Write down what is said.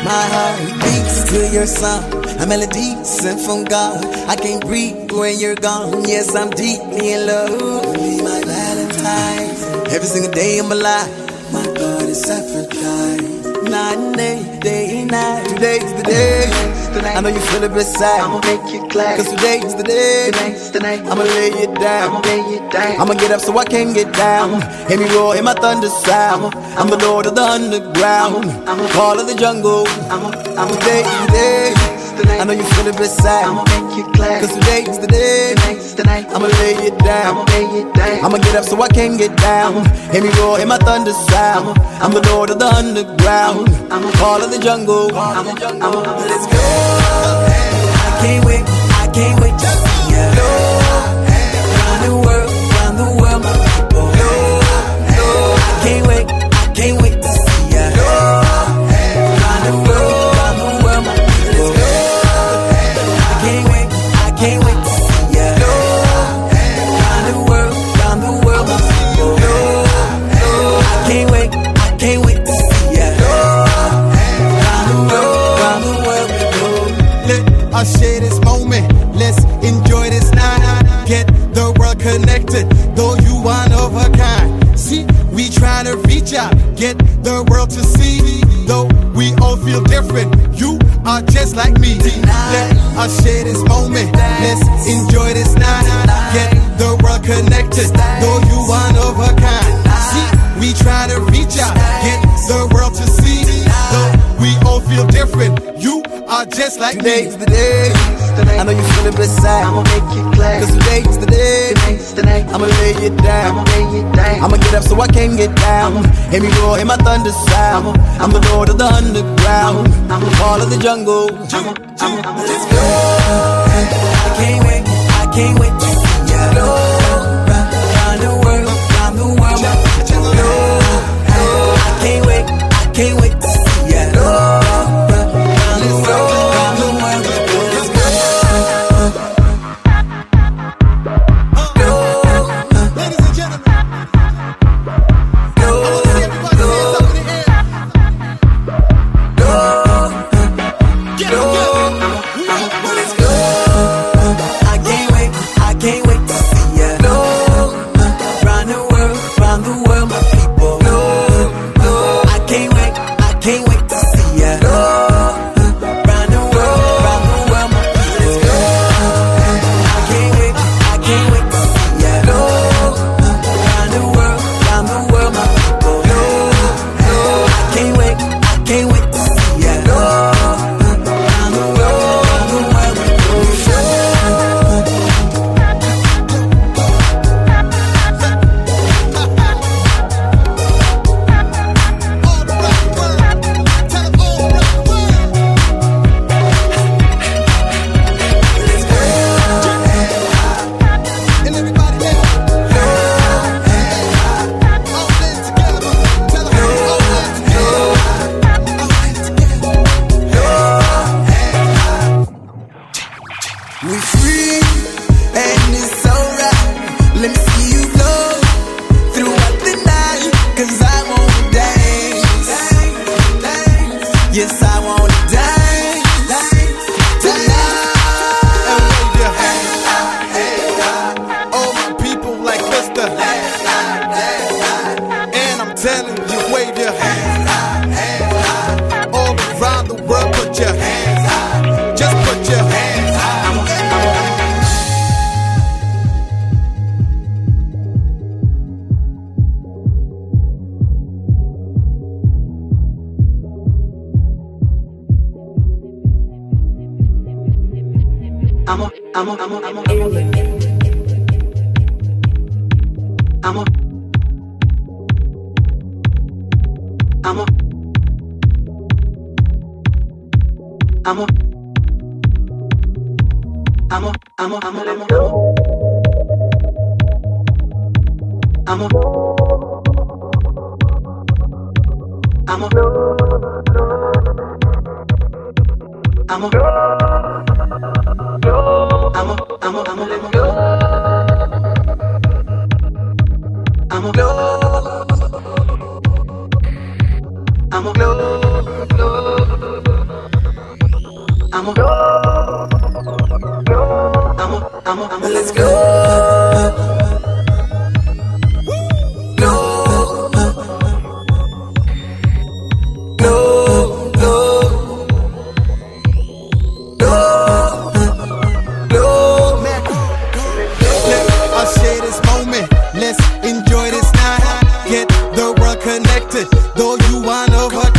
My heart beats to your song, a melody sent from God. I can't breathe when you're gone. Yes, I'm deeply in love. Be my Valentine. Every single day of my life, my God is sacrificed. Night and day and night. Today's the day. I know you feel it beside. I'ma make you glad. Cause today's the day. Tonight's the night. I'ma lay it down. I'ma lay it down. I'ma get up so I can get down. Hear me roar, hear my thunder sound. I'm the lord of the underground. Call of the jungle. Today's the day. I know you feel it beside. I'ma make you glad. Cause today's the day. Tonight's the night. I'ma lay it down. I'ma lay it down. I'ma get up so I can get down. Hear me roar, hear my thunder sound. I'm the lord of the underground. Call of the jungle. Let's go. I can't wait to see ya. Round the world, my people. I can't wait to see ya. Round the world, my people. I can't wait to see ya. Round the world, my people. I can't wait to see ya. Round the world, people. Let us share this moment. Let's enjoy this night. Get the world connected, though you one of a kind. See, we trying to reach out, get the world to see. Though we all feel different, you are just like me. Let us share this moment. Let's enjoy this night. Get the world connected, though you one of a kind. See, we try to reach out, get the world to see. Though we all feel different, you are just like me. Today's the day. I know you feel it beside. I'ma make you glad. Cause today's the day. Tonight's the night. I'ma lay it down. I'ma lay it down. I'ma get up so I can get down. Hear me roar, hear my thunder sound. I'm the lord of the underground. Call of the jungle. Let's go. I can't wait to see ya. Round the world, my people. I can't wait to see ya. Round the world, my people. Let's go. Ladies and gentlemen, everybody hands up in the air. Get up, Let's go. I can't wait to see ya. Round the world, my people. I can't wait to see ya. Round the world, my people. Let's go. I can't wait to see ya. Round the world, my people. I can't wait to see ya. Round the world, my people. all the right word. Tell them all the right word. And everybody now, all in together. Tell them all in together. We free, and it's alright. Let me see you flow throughout the night. Cause I wanna dance. Yes, I wanna dance tonight. And wave your hands. All my people like Mr. And I'm telling you, wave your hands. All around the world, put your hands up. Just put your hands up. Let's go. Let's share this moment. Let's enjoy this night. Get the world connected. Though you one of a